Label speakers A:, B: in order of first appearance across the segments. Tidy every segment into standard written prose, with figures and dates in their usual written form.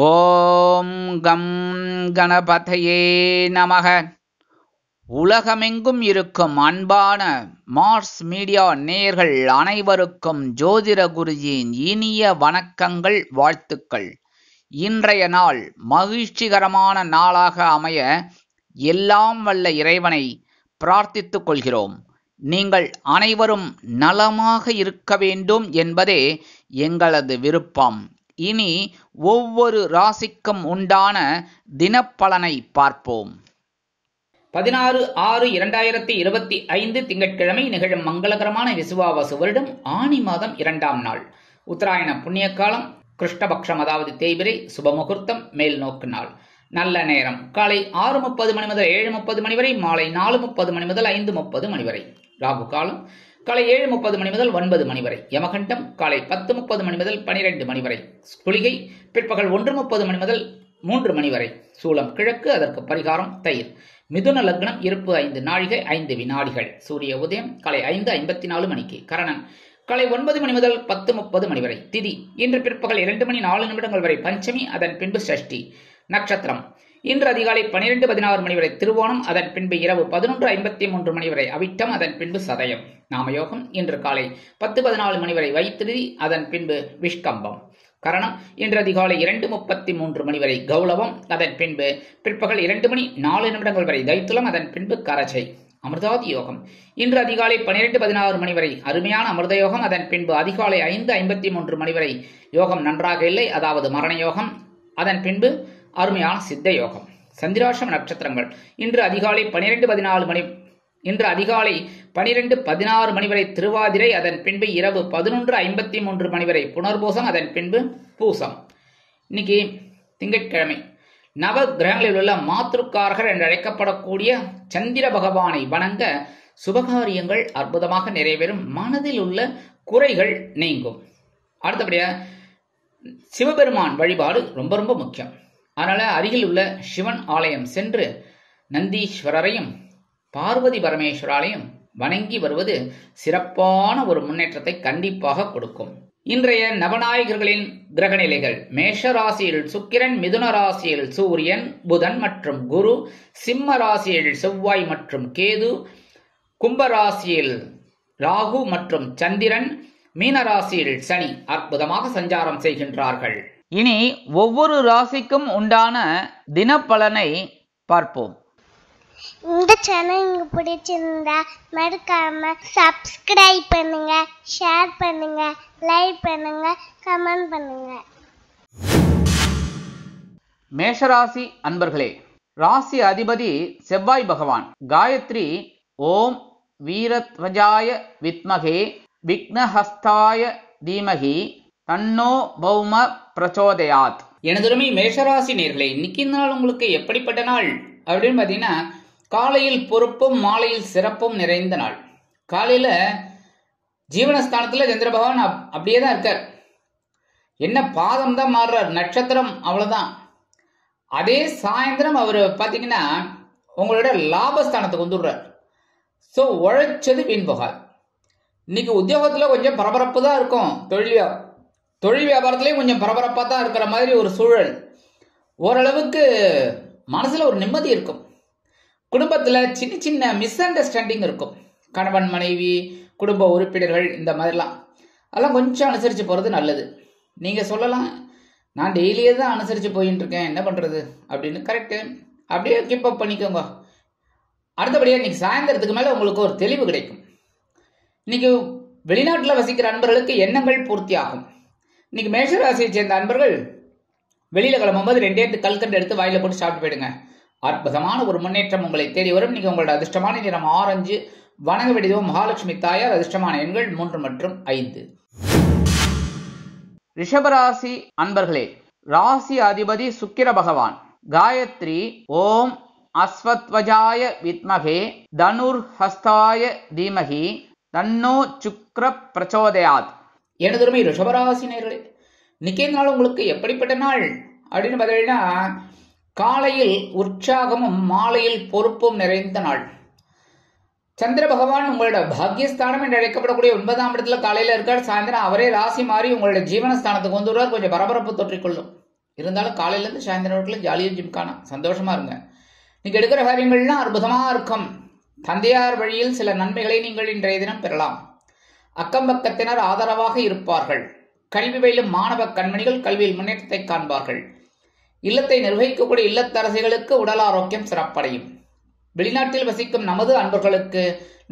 A: ஓம் come கணபதையே நமக. உலகமெங்கும் இருக்கும் அன்பான மார்ஸ் மீடியா நேயர்கள் அனைவருக்கும் ஜோதிட குருஜியின் இனிய வணக்கங்கள், வாழ்த்துக்கள். இன்றைய நாள் மகிழ்ச்சிகரமான நாளாக அமைய எல்லாம் வல்ல இறைவனை பிரார்த்தித்துக் கொள்கிறோம். நீங்கள் அனைவரும் நலமாக இருக்க வேண்டும் என்பதே எங்களது விருப்பம். இனி ஒவ்வொரு ராசிக்கும் உண்டான தினப்பலனை பார்ப்போம். 16/6/2025 திங்கட்கிழமை நிகழும் மங்களகரமான விசுவாவசு வருடம் ஆனி மாதம் 2ஆம் நாள், உத்தராயண புண்ணிய காலம், கிருஷ்ணபக்ஷம் அதாவது தேய்பிரை, சுபமுகூர்த்தம், மேல் நோக்கு நாள். நல்ல நேரம் காலை 6:30 மணி முதல் 7:30 மணி வரை, மாலை 4:30 மணி முதல் 5:30 மணி வரை. ராகு காலம் காலை 7:30 மணி முதல் 9 மணி வரை. யமகண்டம் காலை 10:30 மணி முதல் 12 மணி வரை. குளிகை பிற்பகல் 1:30 மணி முதல் 3 மணி வரை. சூலம் கிழக்கு, அதற்கு பரிகாரம் தயிர். மிதுன லக்னம், இருப்பு 5 நாழிகை 5 வினாடிகள். சூரிய உதயம் காலை 5:54 மணிக்கு. கரணன் காலை 9 மணி முதல் 10:30 மணி வரை. திதி இன்று பிற்பகல் 2 மணி 4 நிமிடங்கள் வரை பஞ்சமி, அதன் பின்பு சஷ்டி. நட்சத்திரம் இன்று அதிகாலை 12:16 மணி வரை திருவோணம், அதன் பின்பு இரவு 11:53 மணி வரை அவிட்டம், அதன் பின்பு சதயம். நாமயோகம் இன்று காலை 10:14 மணி வரை வைத்திருதி, அதன் பின்பு விஷ்கம்பம். கரணம் இன்று அதிகாலை 2:33 மணி வரை கௌளவம், அதன் பின்பு பிற்பகல் 2 மணி 4 நிமிடங்கள் வரை தைத்துலம், அதன் பின்பு கரச்சை. அமிர்தாதி யோகம் இன்று அதிகாலை 12:16 மணி வரை அருமையான அமிர்த யோகம், அதன் பின்பு அதிகாலை 5:53 மணி வரை யோகம் நன்றாக இல்லை, அதாவது மரண யோகம், அதன் பின்பு அருமையான சித்த யோகம். சந்திராஷ்டம நட்சத்திரங்கள் இன்று அதிகாலை 12:16 மணி வரை திருவாதிரை, அதன் பின்பு இரவு 11:53 மணி வரை புனர்பூசம், அதன் பின்பு பூசம். இன்னைக்கு திங்கட்கிழமை. நவ கிரகங்களில் உள்ள மாத்ருக்காரகர் என்று அழைக்கப்படக்கூடிய சந்திர பகவானை வணங்க சுபகாரியங்கள் அற்புதமாக நிறைவேறும். மனதில் உள்ள குறைகள் நீங்கும். அடுத்தபடியா சிவபெருமான் வழிபாடு ரொம்ப ரொம்ப முக்கியம். அதனால அருகில் உள்ள சிவன் ஆலயம் சென்று நந்தீஸ்வரரையும் பார்வதி பரமேஸ்வராலையும் வணங்கி வருவது சிறப்பான ஒரு முன்னேற்றத்தை கண்டிப்பாக கொடுக்கும். இன்றைய நவநாயகர்களின் கிரக நிலைகள்: மேஷ ராசியில் சுக்கிரன், மிதுன ராசியில் சூரியன், புதன் மற்றும் குரு, சிம்ம ராசியில் செவ்வாய் மற்றும் கேது, கும்பராசியில் ராகு மற்றும் சந்திரன், மீனராசியில் சனி அற்புதமாக சஞ்சாரம் செய்கின்றார்கள். இனி ஒவ்வொரு ராசிக்கும் உண்டான தினப்பலனை பார்ப்போம்.
B: இந்த சேனல் உங்களுக்கு பிடிச்சிருந்தா மறக்காம சப்ஸ்கிரைப் பண்ணுங்க, ஷேர் பண்ணுங்க, லைக் பண்ணுங்க, கமெண்ட் பண்ணுங்க.
A: மேஷராசி அன்பர்களே, ராசி அதிபதி செவ்வாய் பகவான். காயத்ரி ஓம் வீரத்வஜாய வித்மகே விக்னஹஸ்தாய தீமகி தன்னோ பௌம பிரச்சோதயாத். எனதுமே மேஷராசி நேர்களே, இன்னைக்கு நாள் உங்களுக்கு எப்படிப்பட்ட நாள் அப்படின்னு பார்த்தீங்கன்னா, காலையில் பொறுப்பும் மாலையில் சிறப்பும் நிறைந்த நாள். காலையில ஜீவனஸ்தானத்துல சந்திர பகவான் அப்படியே தான் இருக்கார். என்ன பாதம் தான் மாறுறார், நட்சத்திரம் அவ்வளவுதான். அதே சாயந்தரம் அவர் பார்த்தீங்கன்னா உங்களோட லாபஸ்தானத்துக்கு வந்துடுறார். ஸோ உழைச்சது வீண் போகாது. இன்னைக்கு உத்தியோகத்துல கொஞ்சம் பரபரப்பு தான் இருக்கும். தொழில் வியாபாரத்திலையும் கொஞ்சம் பரபரப்பாக தான் இருக்கிற மாதிரி ஒரு சூழல். ஓரளவுக்கு மனசுல ஒரு நிம்மதி இருக்கும். குடும்பத்துல சின்ன சின்ன மிஸ் அண்டர்ஸ்டாண்டிங் இருக்கும். கணவன் மனைவி, குடும்ப உறுப்பினர்கள், இந்த மாதிரிலாம் அதெல்லாம் கொஞ்சம் அனுசரித்து போகிறது நல்லது. நீங்கள் சொல்லலாம், நான் டெய்லியே தான் அனுசரித்து போயின்னு இருக்கேன், என்ன பண்ணுறது அப்படின்னு. கரெக்டு, அப்படியே கீப் அப் பண்ணிக்கோங்க. அடுத்தபடியாக இன்னைக்கு சாயந்தரத்துக்கு மேலே உங்களுக்கு ஒரு தெளிவு கிடைக்கும். இன்னைக்கு வெளிநாட்டில் வசிக்கிற அன்பர்களுக்கு எண்ணங்கள் பூர்த்தி ஆகும். இன்னைக்கு மேஷராசியை சேர்ந்த அன்பர்கள் வெளியில கிளம்பும்போது 2 கல்கண்டு எடுத்து வாயில போட்டு சாப்பிட்டு போயிடுங்க. அற்புதமான ஒரு முன்னேற்றம் உங்களை தேடி வரும். இன்னைக்கு உங்களோட அதிர்ஷ்டமான நிறம் ஆரஞ்சு. வணங்க வேண்டியது மகாலட்சுமி தாயார். அதிர்ஷ்டமான எண்கள் 3 மற்றும் 5. ரிஷபராசி அன்பர்களே, ராசி அதிபதி சுக்கிர பகவான். காயத்ரி ஓம் அஸ்வத்வஜாய வித்மகே தனுர் ஹஸ்தாய தீமகி தன்னோ சுக்ர பிரச்சோதயாத். எனதுமே ரிஷபராசினியர்களே, இன்னைக்கே நாள் உங்களுக்கு எப்படிப்பட்ட நாள் அப்படின்னு பார்த்தீங்கன்னா, காலையில் உற்சாகமும் மாலையில் பொறுப்பும் நிறைந்த நாள். சந்திர பகவான் உங்களோட பாக்யஸ்தானம் என்று அழைக்கப்படக்கூடிய 9ஆம் இடத்துல காலையில இருக்கார். சாயந்தரம் அவரே ராசி மாறி உங்களோட ஜீவனஸ்தானத்துக்கு வந்துடுவார். கொஞ்சம் பரபரப்பு தொற்றிக்கொள்ளும். இருந்தாலும் காலையிலேருந்து சாயந்தரம் வரைக்கும் ஜாலியாக ஜிம்கானா சந்தோஷமா இருங்க. நீங்க எடுக்கிற காரியங்கள்லாம் அற்புதமா இருக்கும். தந்தையார் வழியில் சில நன்மைகளை நீங்கள் இன்றைய தினம் பெறலாம். அக்கம் பக்கத்தினர் ஆதரவாக இருப்பார்கள். கல்வி பயிலும் மாணவ கண்மணிகள் கல்வியில் முன்னேற்றத்தை காண்பார்கள். இல்லத்தை நிர்வகிக்கக்கூடிய இல்லத்தரசிகளுக்கு உடல் ஆரோக்கியம் சிறப்படையும். வெளிநாட்டில் வசிக்கும் நமது அன்பர்களுக்கு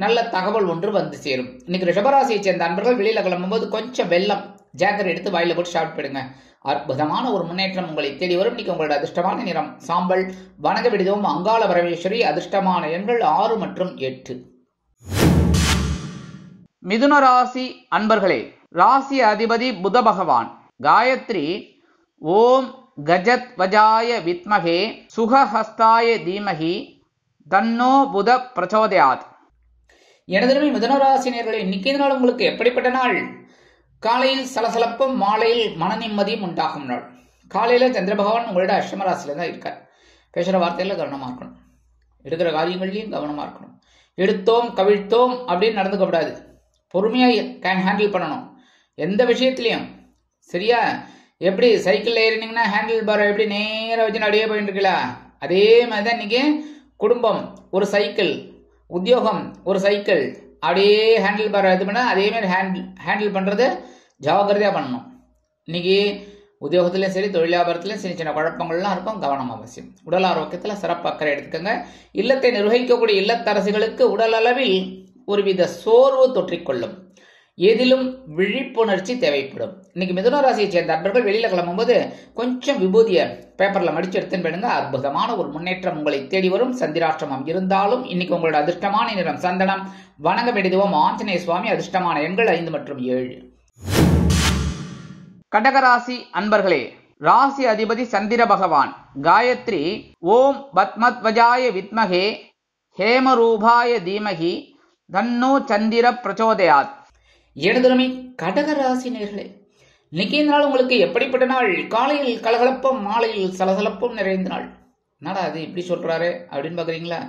A: நல்ல தகவல் ஒன்று வந்து சேரும். இன்னைக்கு ரிஷபராசியை சேர்ந்த அன்பர்கள் வெளியில கிளம்பும்போது கொஞ்சம் வெள்ளம் ஜாக்கெட் எடுத்து வாயில போட்டு ஷார்ட் போயிடுங்க. அற்புதமான ஒரு முன்னேற்றம் உங்களை தேடி வரும். இன்னைக்கு உங்களோட அதிர்ஷ்டமான நிறம் சாம்பல். வணங்க விடுதோம் அங்காள பரமேஸ்வரி. அதிர்ஷ்டமான எண்கள் 6 மற்றும் 8. மிதுன ராசி அன்பர்களே, ராசி அதிபதி புத பகவான். காயத்ரி ஓம் கஜத் வஜாய வித்மகே சுகஹஸ்தாய தீமகி தன்னோ புத பிரச்சோதயாத். எனதருமை மிதுனராசினியர்களே, இன்னைக்கு நாள் உங்களுக்கு எப்படிப்பட்ட நாள்? காலையில் சலசலப்பும் மாலையில் மன நிம்மதியும் உண்டாகும் நாள். காலையில சந்திர பகவான் உங்களோட அஷ்டம ராசியில தான் இருக்கார். பேசுற வார்த்தையில கவனமா இருக்கணும். எடுக்கிற காரியங்கள்லயும் கவனமா இருக்கணும். எடுத்தோம் கவிழ்த்தோம் அப்படின்னு நடந்துக்கப்படாது. பொறுமையா ஹேண்டில் பண்ணணும் எந்த விஷயத்திலையும். சரியா? எப்படி சைக்கிள்ல ஏறினீங்கன்னா ஹேண்டில் பார் எப்படி நேரம் வச்சு அப்படியே போயிட்டு இருக்கல, அதே மாதிரிதான் இன்னைக்கு குடும்பம் ஒரு சைக்கிள், உத்தியோகம் ஒரு சைக்கிள், அப்படியே ஹேண்டில் பார் இது பண்ண அதே மாதிரி ஹேண்டில் பண்றது ஜாக்கிரதையா பண்ணணும். இன்னைக்கு உத்தியோகத்திலையும் சரி தொழில் வியாபாரத்திலையும் சின்ன சின்ன குழப்பங்கள்லாம் இருக்கும். கவனம் அவசியம். உடல் ஆரோக்கியத்தில் சிறப்பு அக்கறை எடுத்துக்கோங்க. இல்லத்தை நிர்வகிக்கக்கூடிய இல்லத்தரசிகளுக்கு உடல் அளவில் ஒருவித சோர்வு தொற்றிக்கொள்ளும். எதிலும் விழிப்புணர்ச்சி தேவைப்படும். இன்னைக்கு மிதுன ராசியை சேர்ந்த அன்பர்கள் வெளியில கிளம்பும்போது கொஞ்சம் விபூதிய பேப்பர்ல மடிச்சு எடுத்துன்னு போயிடுங்க. அற்புதமான ஒரு முன்னேற்றம் உங்களை தேடி வரும். சந்திராஷ்டமம் இருந்தாலும் இன்னைக்கு உங்களோட அதிர்ஷ்டமான நிறம் சந்தனம். வணங்க வேண்டியதுவோம் ஆஞ்சநேய சுவாமி. அதிர்ஷ்டமான எண்கள் 5 மற்றும் 7. கடகராசி அன்பர்களே, ராசி அதிபதி சந்திர பகவான். காயத்ரி ஓம் பத்மத்வஜாய வித்மகே ஹேமரூபாய தீமகி தன்னோ சந்திர பிரச்சோதயாத். எனதுமை கடகராசி நேர்களே, இன்னைக்கு நாள் உங்களுக்கு எப்படிப்பட்ட நாள்? காலையில் கலகலப்பும் மாலையில் சலசலப்பும் நிறைந்த நாள். என்னடா அது இப்படி சொல்றாரு அப்படின்னு பாக்குறீங்களா?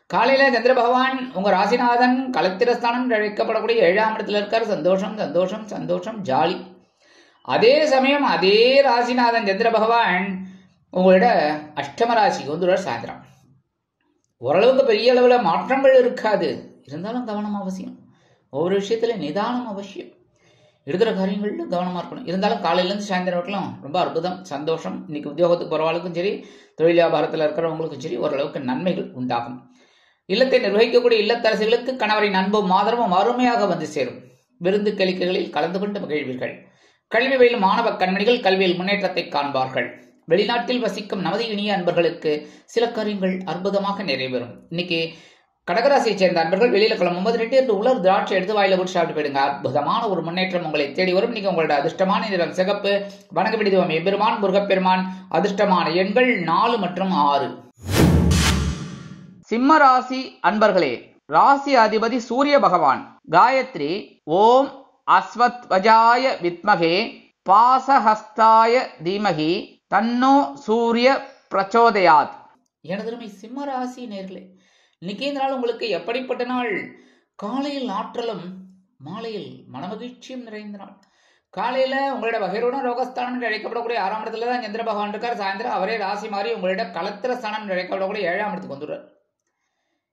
A: காலையில சந்திர பகவான் உங்க ராசிநாதன் கலத்திரஸ்தானம் அழைக்கப்படக்கூடிய 7ஆம் இடத்துல இருக்காரு. சந்தோஷம் சந்தோஷம் சந்தோஷம் ஜாலி. அதே சமயம் அதே ராசிநாதன் சந்திர பகவான் உங்களோட அஷ்டம ராசிக்கு வந்துடுவார் சாயந்தரம். ஓரளவுக்கு பெரிய அளவுல மாற்றங்கள் இருக்காது. இருந்தாலும் கவனம் அவசியம். ஒவ்வொரு விஷயத்துல நிதானம் அவசியம். எடுக்கிற காரியங்கள்ல கவனமா இருக்கணும். இருந்தாலும் காலையில இருந்து சாயந்தரம் வரைக்கும் ரொம்ப அற்புதம் சந்தோஷம். இன்னைக்கு உத்தியோகத்துக்கு போறவங்களுக்கும் சரி தொழில் வியாபாரத்தில் இருக்கிறவங்களுக்கும் சரி ஓரளவுக்கு நன்மைகள் உண்டாகும். இல்லத்தை நிர்வகிக்கக்கூடிய இல்லத்தரசிகளுக்கு கணவரின் அன்பும் ஆதரவும் அருமையாக வந்து சேரும். விருந்து கலிக்கைகளில் கலந்து கொண்டு மகிழ்வீர்கள். கல்வி பயிலும் மாணவ கண்மணிகள் கல்வியில் முன்னேற்றத்தை காண்பார்கள். வெளிநாட்டில் வசிக்கும் நமது இனிய அன்பர்களுக்கு சில காரியங்கள் அற்புதமாக நிறைவேறும். இன்னைக்கு கடகராசியை சேர்ந்த அன்பர்கள் வெளியில கிளம்பும்போது 2 உலர் திராட்சை எடுத்து வாயில போட்டு சாப்பிட்டு போயிடுங்க. அற்புதமான ஒரு முன்னேற்றம் உங்களை தேடி வரும். இன்னைக்கு உங்களோட அதிர்ஷ்டமான நிறம் சிகப்பு. வணங்க விடுதோம் எம்பெருமான் முருகப்பெருமான். அதிர்ஷ்டமான எண்கள் 4 மற்றும் 6. சிம்ம ராசி அன்பர்களே, ராசி அதிபதி சூரிய பகவான். காயத்ரி ஓம் அஸ்வத்வஜாய வித்மகே பாசஹஸ்தாய தீமகி தன்னோ சூரிய பிரச்சோதயாத். எனதருமை சிம்ம ராசி நேர்களே, இன்னைக்கு இந்த நாள் உங்களுக்கு எப்படிப்பட்ட நாள்? காலையில் ஆற்றலும் மாலையில் மனமகிழ்ச்சியும் நிறைந்த நாள். காலையில உங்களோட வகைரோட ரோகஸ்தானம் என்று அழைக்கப்படக்கூடிய 6ஆம் இடத்துல தான் சந்திர பகவான் இருக்கார். சாயந்தரம் அவரே ராசி மாறி உங்களோட கலத்திர ஸ்தானம் என்று அழைக்கப்படக்கூடிய 7ஆம் இடத்துக்கு வந்துடுறார்.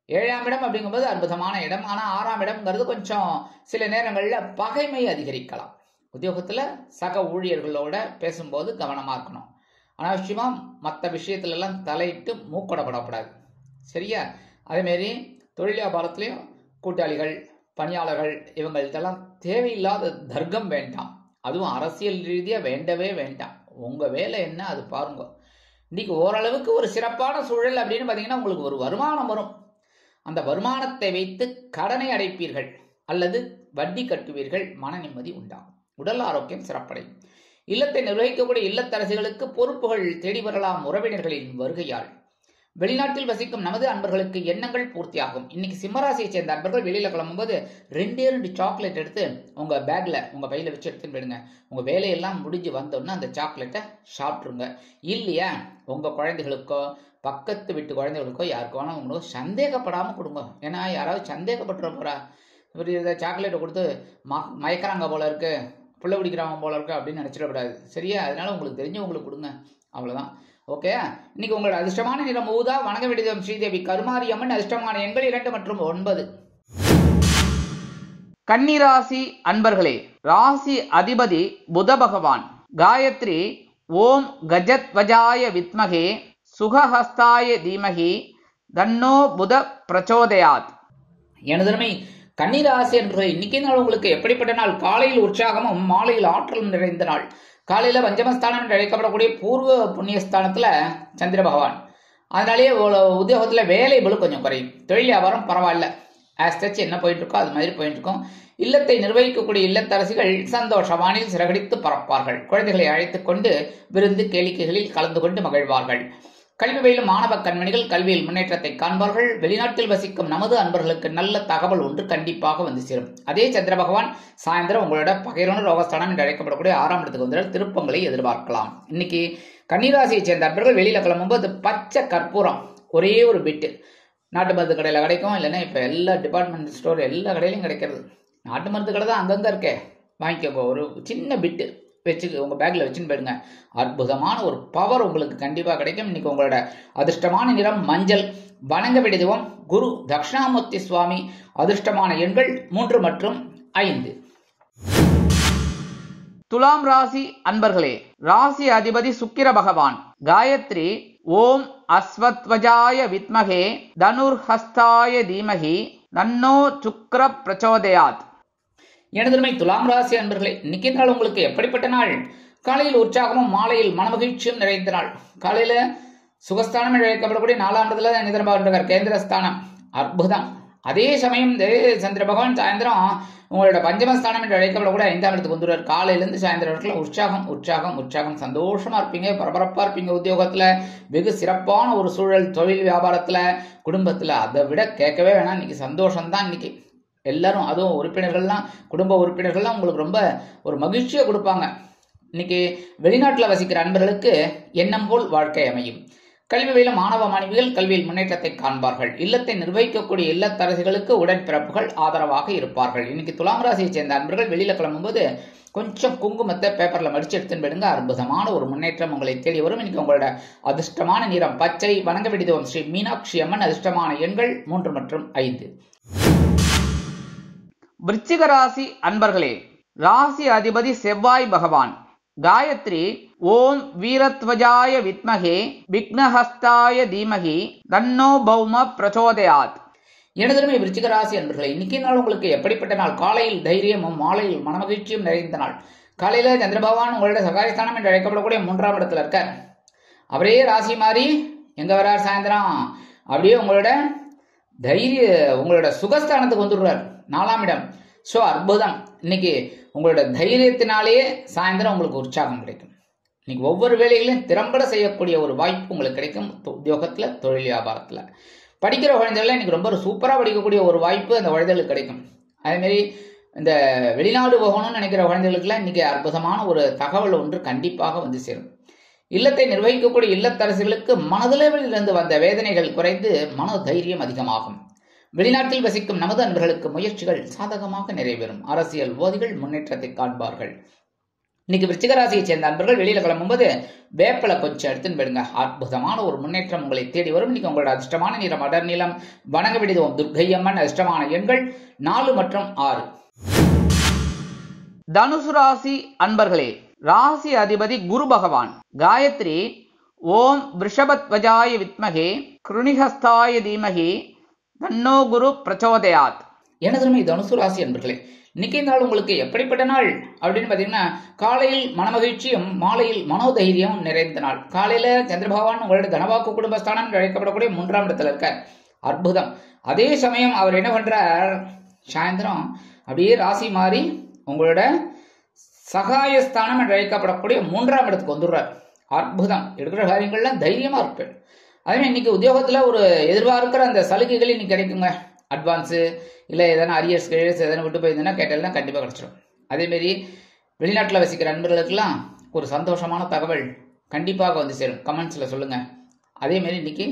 A: 7ஆம் இடம் அப்படிங்கும்போது அற்புதமான இடம். ஆனா 6ஆம் இடம்ங்கிறது கொஞ்சம் சில நேரங்கள்ல பகைமை அதிகரிக்கலாம். உத்தியோகத்துல சக ஊழியர்களோட பேசும்போது கவனமா இருக்கணும். அனாவசியமா மற்ற விஷயத்துல எல்லாம் தலையிட்டு மூக்கொடப்படக்கூடாது. சரியா? அதே மாதிரி தொழில் வியாபாரத்திலையும் கூட்டாளிகள் பணியாளர்கள் இவங்கள்ட்டெல்லாம் தேவையில்லாத தர்க்கம் வேண்டாம். அதுவும் அரசியல் ரீதியா வேண்டவே வேண்டாம். உங்க வேலை என்ன அது பாருங்க. இன்னைக்கு ஓரளவுக்கு ஒரு சிறப்பான சூழல் அப்படின்னு பாத்தீங்கன்னா உங்களுக்கு ஒரு வருமானம் வரும். அந்த வருமானத்தை வைத்து கடனை அடைப்பீர்கள் அல்லது வட்டி கட்டுவீர்கள். மன நிம்மதி உண்டாகும். உடல் ஆரோக்கியம் சிறப்படையும். இல்லத்தை நிர்வகிக்கக்கூடிய இல்லத்தரசிகளுக்கு பொறுப்புகள் தேடி வரலாம் உறவினர்களின் வருகையால். வெளிநாட்டில் வசிக்கும் நமது அன்பர்களுக்கு எண்ணங்கள் பூர்த்தியாகும். இன்னைக்கு சிம்மராசியை சேர்ந்த அன்பர்கள் வெளியில கிளம்பும்போது 2 சாக்லேட் எடுத்து உங்க பேக்ல உங்க பையில வச்சு எடுத்துன்னு போயிடுங்க. உங்க வேலையெல்லாம் முடிஞ்சு வந்தோன்னா அந்த சாக்லேட்டை சாப்பிட்டுருங்க. இல்லையா உங்க குழந்தைகளுக்கோ பக்கத்து வீட்டு குழந்தைகளுக்கோ யாருக்கு வேணா உங்களுக்கு சந்தேகப்படாம கொடுங்க. ஏன்னா யாராவது சந்தேகப்பட்டுற போறா இவர் இதை சாக்லேட்டை கொடுத்து மயக்கிறாங்க போல இருக்கு, புள்ள பிடிக்கிறாங்க போல இருக்கு அப்படின்னு நினைச்சிடக்கூடாது. சரியா? அதனால உங்களுக்கு தெரிஞ்சவங்களுக்கு கொடுங்க. அவ்வளவுதான். ஓகே, இன்னைக்கு உங்களோட அதிர்ஷ்டமான நிறம் ஊதா. வணங்க வேண்டியது ஸ்ரீதேவி கருமாரியம்மன். அதிர்ஷ்டமான எண்கள் 2 மற்றும் 9. கன்னிராசி அன்பர்களே, ராசி அதிபதி புத பகவான். காயத்ரி ஓம் கஜத்வஜாய வித்மகே சுகஹஸ்தாய தீமகி தன்னோ புத பிரச்சோதயாத். எனதருமை கன்னிராசி என்பவர்களே, இன்னைக்கு நாள் உங்களுக்கு எப்படிப்பட்ட நாள்? காலையில் உற்சாகமும் மாலையில் ஆற்றலும் நிறைந்த நாள். காலையில பஞ்சமஸ்தானம் என்று அழைக்கப்படக்கூடிய பூர்வ புண்ணியஸ்தானத்துல சந்திர பகவான். அதனாலேயே உத்தியோகத்துல வேலை பளு கொஞ்சம் குறையும். தொழில் வியாபாரம் பரவாயில்ல, ஆஸ்டச் என்ன போயிட்டு இருக்கோ அது மாதிரி போயிட்டு இருக்கும். இல்லத்தை நிர்வகிக்கக்கூடிய இல்லத்தரசிகள் சந்தோஷவானில் சிறகடித்து பறப்பார்கள். குழந்தைகளை அழைத்துக் கொண்டு விருந்து கேளிக்கைகளில் கலந்து கொண்டு மகிழ்வார்கள். கல்வி பயிலும் மாணவ கண்மணிகள் கல்வியில் முன்னேற்றத்தை காண்பார்கள். வெளிநாட்டில் வசிக்கும் நமது அன்பர்களுக்கு நல்ல தகவல் ஒன்று கண்டிப்பாக வந்து சேரும். அதே சந்திர பகவான் சாயந்தரம் உங்களோட பகைரோன ரோகஸ்தானம் என்று அழைக்கப்படக்கூடிய 6ஆம் இடத்துக்கு வந்தால் திருப்பங்களை எதிர்பார்க்கலாம். இன்னைக்கு கன்னிராசியை சேர்ந்த அன்பர்கள் வெளியில கிளம்பும்போது பச்சை கற்பூரம் ஒரே ஒரு பிட்டு நாட்டு மருந்து கடையில் கிடைக்கும். இல்லைன்னா இப்போ எல்லா டிபார்ட்மெண்ட் ஸ்டோர் எல்லா கடையிலையும் கிடைக்கிறது. நாட்டு மருந்து கடை தான் அங்கங்கே இருக்கே, வாங்கிக்கோங்க. ஒரு சின்ன பிட்டு வச்சு உங்கள் பேக்கில் வச்சுன்னு போயிடுங்க. அற்புதமான ஒரு பவர் உங்களுக்கு கண்டிப்பாக கிடைக்கும். இன்னைக்கு உங்களோட அதிர்ஷ்டமான நிறம் மஞ்சள். வணங்க வேண்டிய தெய்வம் குரு தட்சிணாமூர்த்தி சுவாமி. அதிர்ஷ்டமான எண்கள் 3 மற்றும் 5. துலாம் ராசி அன்பர்களே, ராசி அதிபதி சுக்கிர பகவான். காயத்ரி ஓம் அஸ்வத்வஜாய வித்மகே தனுர்ஹஸ்தாய தீமகி தன்னோ சுக்ர பிரச்சோதயாத். எனதுமை துலாம் ராசி அன்பர்களே, இன்னைக்கு நாள் உங்களுக்கு எப்படிப்பட்ட நாள்? காலையில் உற்சாகமும் மாலையில் மனமகிழ்ச்சியும் நிறைந்த நாள். காலையில சுகஸ்தானம் என்று அழைக்கப்படக்கூடிய 4ஆம் இடத்துல நிதர்பாக கேந்திரஸ்தானம். அற்புதம். அதே சமயம் சந்திர பகவான் சாயந்தரம் உங்களோட பஞ்சமஸ்தானம் என்று அழைக்கப்படக்கூடிய 5ஆம் இடத்துக்கு வந்துடுவார். காலையிலிருந்து சாயந்தரம் வரைக்கும் உற்சாகம் உற்சாகம் உற்சாகம். சந்தோஷமா இருப்பீங்க, பரபரப்பா இருப்பீங்க. உத்தியோகத்துல வெகு சிறப்பான ஒரு சூழல். தொழில் வியாபாரத்துல குடும்பத்துல அதை விட கேட்கவே வேணாம். இன்னைக்கு சந்தோஷம்தான். இன்னைக்கு எல்லாரும், அதுவும் உறுப்பினர்கள்லாம், குடும்ப உறுப்பினர்கள்லாம் உங்களுக்கு ரொம்ப ஒரு மகிழ்ச்சியை கொடுப்பாங்க. இன்னைக்கு வெளிநாட்டில் வசிக்கிற அன்பர்களுக்கு எண்ணம் போல் வாழ்க்கை அமையும். கல்வி பயில மாணவ மாணவிகள் கல்வியில் முன்னேற்றத்தை காண்பார்கள். இல்லத்தை நிர்வகிக்கக்கூடிய இல்லத்தரசிகளுக்கு உடன்பிறப்புகள் ஆதரவாக இருப்பார்கள். இன்னைக்கு துலாம் ராசியை சேர்ந்த அன்பர்கள் வெளியில கிளம்பும்போது கொஞ்சம் குங்குமத்தை பேப்பர்ல மடிச்சு எடுத்துன்னு போயிடுங்க. அற்புதமான ஒரு முன்னேற்றம் உங்களை தேடி வரும். இன்னைக்கு உங்களோட அதிர்ஷ்டமான நிறம் பச்சை. வணங்க வேண்டியது ஸ்ரீ மீனாட்சி அம்மன். அதிர்ஷ்டமான எண்கள் 3 மற்றும் 5. விருச்சிக ராசி அன்பர்களே, ராசி அதிபதி செவ்வாய் பகவான். காயத்ரி ஓம் வீரத்வஜாய வித்மகே விக்னஹஸ்தாய தீமகி தன்னோ பௌம பிரச்சோதயாத். எனதருமை விருச்சிக ராசி அன்பர்களே, இன்னைக்கு நாள் உங்களுக்கு எப்படிப்பட்ட நாள்? காலையில் தைரியமும் மாலையில் மனமகிழ்ச்சியும் நிறைந்த நாள். காலையில சந்திர பகவான் உங்களோட சகாயஸ்தானம் என்று அழைக்கப்படக்கூடிய 3ஆம் இடத்துல இருக்கார். அவரே ராசி மாறி எங்க வரார்? சாயந்தரம் அப்படியே உங்களோட உங்களோட சுகஸ்தானத்துக்கு வந்துடுறார், 4ஆம் இடம். ஸோ அற்புதம். இன்னைக்கு உங்களோட தைரியத்தினாலேயே சாயந்தரம் உங்களுக்கு உற்சாகம் கிடைக்கும். இன்னைக்கு ஒவ்வொரு வேலைகளையும் திறம்பட செய்யக்கூடிய ஒரு வாய்ப்பு உங்களுக்கு கிடைக்கும். உத்தியோகத்துல தொழில் வியாபாரத்துல படிக்கிற குழந்தைகள் இன்னைக்கு ரொம்ப சூப்பரா படிக்கக்கூடிய ஒரு வாய்ப்பு அந்த குழந்தைகளுக்கு கிடைக்கும். அதே மாதிரி இந்த வெளிநாடு போகணும்னு நினைக்கிற குழந்தைகளுக்குலாம் இன்னைக்கு அற்புதமான ஒரு தகவல் ஒன்று கண்டிப்பாக வந்து சேரும். இல்லத்தை நிர்வகிக்கக்கூடிய இல்லத்தரசிகளுக்கு மனதளவில் இருந்து வந்த வேதனைகள் குறைந்து மன தைரியம் அதிகமாகும். வெளிநாட்டில் வசிக்கும் நமது அன்பர்களுக்கு முயற்சிகள் சாதகமாக நிறைவேறும். அரசியல்வாதிகள் முன்னேற்றத்தை காண்பார்கள். இன்னைக்கு விருச்சிக ராசியை சேர்ந்த அன்பர்கள் வெளியில கிளம்பும்போது வேப்பலை கொஞ்சம் எடுத்துன்னு போயிடுங்க. அற்புதமான ஒரு முன்னேற்றம் உங்களை தேடி வரும். இன்னைக்கு உங்களோட அதிர்ஷ்டமான நிறம் அடர் நீளம். வணங்க வேண்டியது துர்க்கையம்மன். அதிர்ஷ்டமான எண்கள் 4 மற்றும் 6. தனுசு ராசி அன்பர்களே, ராசி அதிபதி குரு பகவான். காயத்ரி ஓம் விருஷபத்வஜாய வித்மகே கிருணிஹஸ்தாய தீமகி தன்னோ குரு பிரச்சோதயாத். எனதுமே தனுசு ராசி அன்பர்களே, இன்னைக்கு நாள் உங்களுக்கு எப்படிப்பட்ட நாள் அப்படின்னு பாத்தீங்கன்னா, காலையில் மனமகிழ்ச்சியும் மாலையில் மனோதைரியம் நிறைந்த நாள். காலையில சந்திர பகவான் உங்களோட தனவாக்கு குடும்பஸ்தானம் அழைக்கப்படக்கூடிய 3ஆம் இடத்துல இருக்கார். அற்புதம். அதே சமயம் அவர் என்ன பண்றார்? சாயந்தரம் அப்படியே ராசி மாறி உங்களோட சகாயஸ்தானம் என்று அழைக்கப்படக்கூடிய 3ஆம் இடத்துக்கு வந்துடுறார். அற்புதம். எடுக்கிற காரியங்கள்லாம் தைரியமா இருப்பேன். அதே மாதிரி இன்னைக்கு உத்தியோகத்துல ஒரு எதிர்பார்க்கிற அந்த சலுகைகள் இன்னைக்கு கிடைக்குங்க. அட்வான்ஸு இல்லை எதனா அரியர்ஸ் கிரியர்ஸ் எதனா விட்டு போயிருந்தேன்னா கேட்டாலும் கண்டிப்பாக கிடைச்சிடும். அதேமாரி வெளிநாட்டில் வசிக்கிற நண்பர்களுக்கெல்லாம் ஒரு சந்தோஷமான தகவல் கண்டிப்பாக வந்து சேரும். கமெண்ட்ஸில் சொல்லுங்கள். அதேமாரி இன்னைக்கு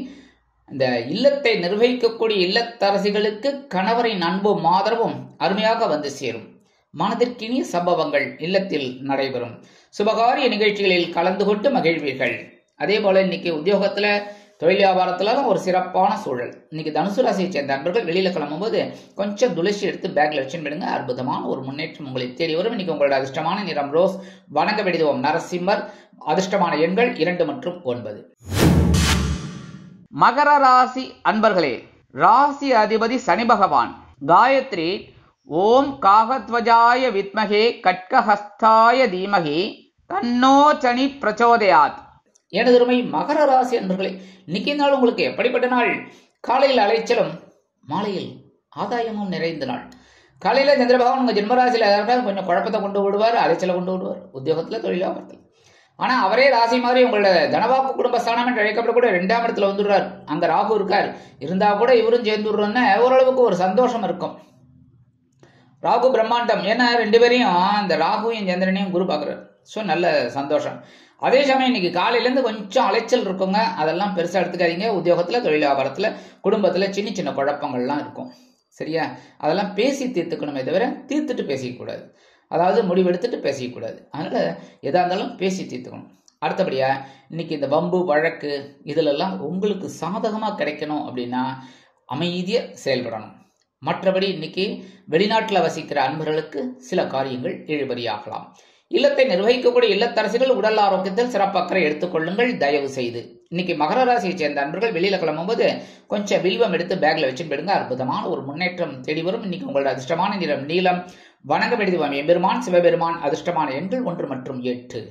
A: இந்த இல்லத்தை நிர்வகிக்கக்கூடிய இல்லத்தரசிகளுக்கு கணவரின் அன்பும் ஆதரவும் அருமையாக வந்து சேரும். மனதிற்கினிய சம்பவங்கள் இல்லத்தில் நடைபெறும். சுபகாரிய நிகழ்ச்சிகளில் கலந்து கொண்டு மகிழ்வீர்கள். அதே போல இன்னைக்கு உத்தியோகத்துல தொழில் வியாபாரத்துல ஒரு சிறப்பான சூழல். இன்னைக்கு தனுசு ராசியை சேர்ந்த நண்பர்கள் வெளியில கிளம்பும் போது கொஞ்சம் துளசி எடுத்து பேக்ல வச்சு விடுங்க. அற்புதமான ஒரு முன்னேற்றம் உங்களை தேடி வரும். இன்னைக்கு உங்களோட அதிர்ஷ்டமான நிறம் ரோஸ். வணங்க வேண்டியது நரசிம்மர். அதிர்ஷ்டமான எண்கள் 2 மற்றும் 9. மகர ராசி அன்பர்களே, ராசி அதிபதி சனி பகவான். காயத்ரி ஓம் காகத்வஜாய வித்மகே கட்கஹஸ்தாய தீமகி தன்னோ சனி பிரச்சோதயாத். எனதுருமை மகர ராசி அன்பர்களே, இன்னைக்கு நாள் உங்களுக்கு எப்படிப்பட்ட நாள்? காலையில் அலைச்சலும் மாலையில் ஆதாயமும் நிறைந்த நாள். காலையில சந்திர பகவான் உங்க ஜென்மராசியில கொஞ்சம் குழப்பத்தை கொண்டு விடுவார், அலைச்சலை கொண்டு விடுவார் உத்தியோகத்துல தொழில் வியாபாரத்தில். ஆனா அவரே ராசி மாதிரி உங்களோட தனவாக்கு குடும்பஸ்தானம் என்று அழைக்கப்படக்கூட 2ஆம் இடத்துல வந்துடுறார். அங்க ராகு இருக்கார். இருந்தா கூட இவரும் சேர்ந்து விடுறோன்னு ஓரளவுக்கு ஒரு சந்தோஷம் இருக்கும். ராகு பிரம்மாண்டம். ஏன்னா 2 பேரையும் அந்த ராகுவையும் சந்திரனையும் குரு பாக்குறாரு. ஸோ நல்ல சந்தோஷம். அதே சமயம் இன்னைக்கு காலையிலேருந்து கொஞ்சம் அலைச்சல் இருக்குங்க. அதெல்லாம் பெருசாக எடுத்துக்காதீங்க. உத்தியோகத்தில் தொழில் வியாபாரத்தில் குடும்பத்தில் சின்ன சின்ன குழப்பங்கள்லாம் இருக்கும். சரியா? அதெல்லாம் பேசி தீர்த்துக்கணுமே தவிர தீர்த்துட்டு பேசிக்கக்கூடாது. அதாவது முடிவெடுத்துட்டு பேசிக்கக்கூடாது. அதனால எதா இருந்தாலும் பேசி தீர்த்துக்கணும். அடுத்தபடியா இன்னைக்கு இந்த வம்பு வழக்கு இதிலெல்லாம் உங்களுக்கு சாதகமாக கிடைக்கணும் அப்படின்னா அமைதியாக செயல்படணும். மற்றபடி இன்னைக்கு வெளிநாட்டில் வசிக்கிற அன்பர்களுக்கு சில காரியங்கள் இழுபறியாகலாம். இல்லத்தை நிர்வகிக்கக்கூடிய இல்லத்தரசிகள் உடல் ஆரோக்கியத்தில் சிறப்பு அக்கறை எடுத்துக்கொள்ளுங்கள் தயவு செய்து. இன்னைக்கு மகர ராசியை சேர்ந்த அன்பர்கள் வெளியில கிளம்பும் போது கொஞ்சம் வில்வம் எடுத்து பேக்ல வச்சு போயிடுங்க. அற்புதமான ஒரு முன்னேற்றம் தேடி வரும். இன்னைக்கு உங்களோட அதிர்ஷ்டமான நிறம் நீலம். வணங்க வேண்டியது எம்பெருமான் சிவபெருமான். அதிர்ஷ்டமான எண்கள் 1 மற்றும் 8.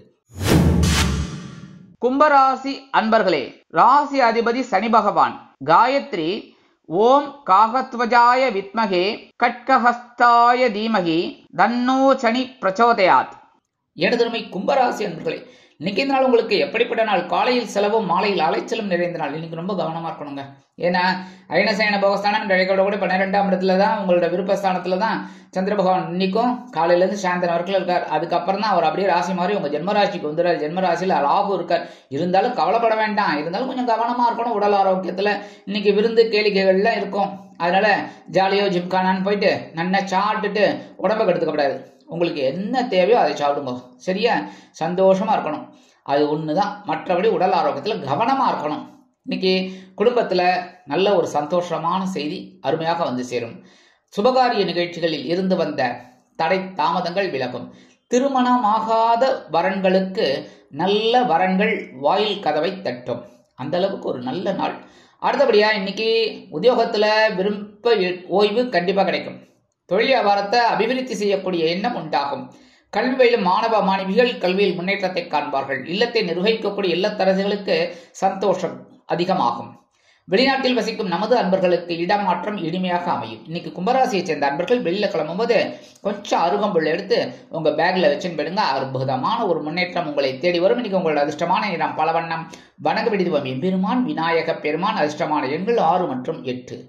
A: கும்பராசி அன்பர்களே, ராசி அதிபதி சனி பகவான். காயத்ரி ஓம் காகத்வஜாய வித்மகே கட்கஹஸ்தாய தீமகி தன்னோ சனி பிரச்சோதயாத். எனதருமை கும்பராசி அன்பர்களே, இன்னைக்கு இந்த நாள் உங்களுக்கு எப்படிப்பட்ட நாள்? காலையில் செலவும் மாலையில் அலைச்சலும் நிறைந்த நாள். இன்னைக்கு ரொம்ப கவனமா இருக்கணுங்க. ஏன்னா அயனசயன போகஸ்தானம் கூட 12ஆம் இடத்துல தான் உங்களோட விருப்பஸ்தானத்துல தான் சந்திர பகவான் இன்னைக்கும் காலையில இருந்து சாயந்தரம் வரைக்கும் இருக்கார். அதுக்கப்புறம் தான் அவர் அப்படியே ராசி மாதிரி உங்க ஜென்மராசிக்கு வந்துடுறாரு. ஜென்மராசியில ராகு இருக்கார். இருந்தாலும் கவலைப்பட வேண்டாம். இருந்தாலும் கொஞ்சம் கவனமா இருக்கணும். உடல் ஆரோக்கியத்துல இன்னைக்கு விருந்து கேளிக்கைகள்லாம் இருக்கும். அதனால ஜாலியோ ஜிம்கானான்னு போயிட்டு நல்லா சாப்பிட்டுட்டு உடம்பை கெடுத்துக்கப்படாது. உங்களுக்கு என்ன தேவையோ அதை சாப்பிடுங்க. சரியா? சந்தோஷமா இருக்கணும். அது ஒண்ணுதான். மற்றபடி உடல் ஆரோக்கியத்துல கவனமா இருக்கணும். இன்னைக்கு குடும்பத்துல நல்ல ஒரு சந்தோஷமான செய்தி அருமையாக வந்து சேரும். சுபகாரிய நிகழ்ச்சிகளில் இருந்து வந்த தடை தாமதங்கள் விலகும். திருமணமாகாத வரன்களுக்கு நல்ல வரன்கள் வாயில் கதவை தட்டும். அந்த அளவுக்கு ஒரு நல்ல நாள். அடுத்தபடியா இன்னைக்கு உத்தியோகத்துல விருப்ப ஓய்வு கண்டிப்பா கிடைக்கும். தொழில் வியாபாரத்தை அபிவிருத்தி செய்யக்கூடிய எண்ணம் உண்டாகும். கல்வி பயிலும் மாணவ மாணவிகள் கல்வியில் முன்னேற்றத்தை காண்பார்கள். இல்லத்தை நிர்வகிக்கக்கூடிய இல்லத்தரசிகளுக்கு சந்தோஷம் அதிகமாகும். வெளிநாட்டில் வசிக்கும் நமது அன்பர்களுக்கு இடமாற்றம் இனிமையாக அமையும். இன்னைக்கு கும்பராசியை சேர்ந்த அன்பர்கள் வெளியில கிளம்பும் போது கொஞ்சம் அருகம்புல் எடுத்து உங்க பேக்ல வச்சுன்னு போயிடுங்க. அற்புதமான ஒரு முன்னேற்றம் உங்களை தேடி வரும். இன்னைக்கு உங்களோட அதிர்ஷ்டமான நிறம் பலவண்ணம். வணங்க வேண்டியது எம்பெருமான் விநாயக பெருமான். அதிர்ஷ்டமான எண்கள் 6 மற்றும் 8.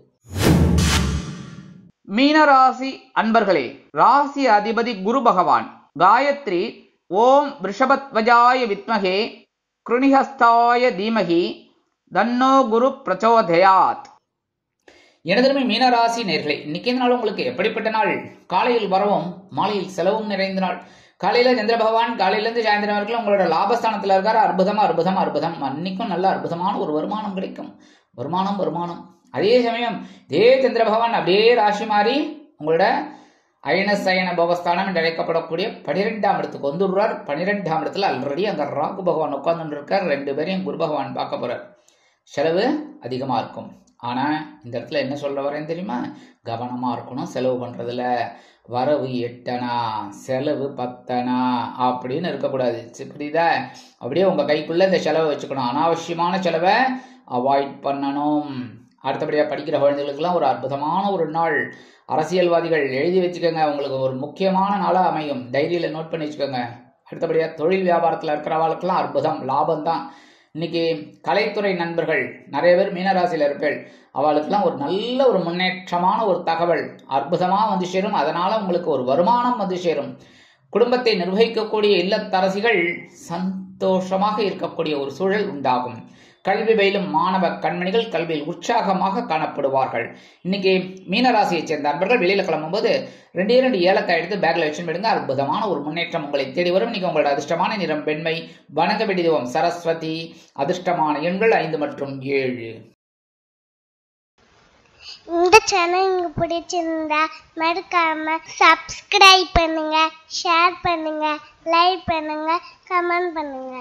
A: மீனராசி அன்பர்களே, ராசி அதிபதி குரு பகவான். காயத்ரி ஓம் ரிஷபத்வஜாய வித்மகே கிருணிஹஸ்தாய தீமகி தன்னோ குரு பிரச்சோதயாத். எனதருமை மீனராசி நேர்களே, இன்னைக்கு நாள் உங்களுக்கு எப்படிப்பட்ட நாள்? காலையில் வரவும் மாலையில் செலவும் நிறைந்த நாள். காலையில சந்திர பகவான் காலையிலிருந்து சாயந்தரம் வரைக்கும் உங்களோட லாபஸ்தானத்துல இருக்காரு. அற்புதம். அன்னைக்கும் நல்ல அற்புதமான ஒரு வருமானம் கிடைக்கும். வருமானம். அதே சமயம் இதே சந்திர பகவான் அப்படியே ராசி மாறி உங்களோட அயனசயன போகஸ்தானம் என்று அழைக்கப்படக்கூடிய 12ஆம் இடத்துக்கு வந்துடுறார். 12ஆம் இடத்துல ஆல்ரெடி அங்க ராகு பகவான் உட்கார்ந்து இருக்கார். 2 பேரையும் குரு பகவான் பார்க்க போறார். செலவு அதிகமா இருக்கும். ஆனா இந்த இடத்துல என்ன சொல்ல வரேன்னு தெரியுமா? கவனமா இருக்கணும் செலவு பண்றதுல. வரவு 8அணா செலவு 10அணா அப்படின்னு இருக்கக்கூடாது. புரியுதா? அப்படியே உங்க கைக்குள்ள இந்த செலவை வச்சுக்கணும். அனாவசியமான செலவை அவாய்ட் பண்ணணும். அடுத்தபடியாக படிக்கிற குழந்தைகளுக்கெல்லாம் ஒரு அற்புதமான ஒரு நாள். அரசியல்வாதிகள் எழுதி வச்சுக்கோங்க. உங்களுக்கு ஒரு முக்கியமான நாளாக அமையும். டைரியில நோட் பண்ணி வச்சுக்கோங்க. அடுத்தபடியாக தொழில் வியாபாரத்தில் இருக்கிறவர்களுக்கெல்லாம் அற்புதம், லாபம் தான். இன்னைக்கு கலைத்துறை நண்பர்கள் நிறைய பேர் மீனராசியில் இருப்பீர்கள். அவளுக்கெல்லாம் ஒரு நல்ல ஒரு முன்னேற்றமான ஒரு தகவல் அற்புதமாக வந்து சேரும். அதனால உங்களுக்கு ஒரு வருமானம் வந்து சேரும். குடும்பத்தை நிர்வகிக்கக்கூடிய இல்லத்தரசிகள் சந்தோஷமாக இருக்கக்கூடிய ஒரு சூழல் உண்டாகும். கல்வி பயிலும் மாணவ கண்மணிகள் கல்வியில் உற்சாகமாக காணப்படுவார்கள். இன்னைக்கு மீனராசியை சேர்ந்த அன்பர்கள் வெளியில கிளம்பும்போது 2 ஏலக்காய் எடுத்து பேக்ல வச்சு விடுங்க. அற்புதமான ஒரு முன்னேற்றம் உங்களை தேடி வரும். இன்னைக்கு உங்களோட அதிர்ஷ்டமான நிறம் வெண்மை. வணங்க வேண்டிய தெய்வம் சரஸ்வதி. அதிர்ஷ்டமான எண்கள் 5 மற்றும் 7.
B: இந்த சேனல் உங்களுக்கு பிடிச்சிருந்தா மறக்காம சப்ஸ்கிரைப் பண்ணுங்க, ஷேர் பண்ணுங்க, லைக் பண்ணுங்க, கமெண்ட் பண்ணுங்க.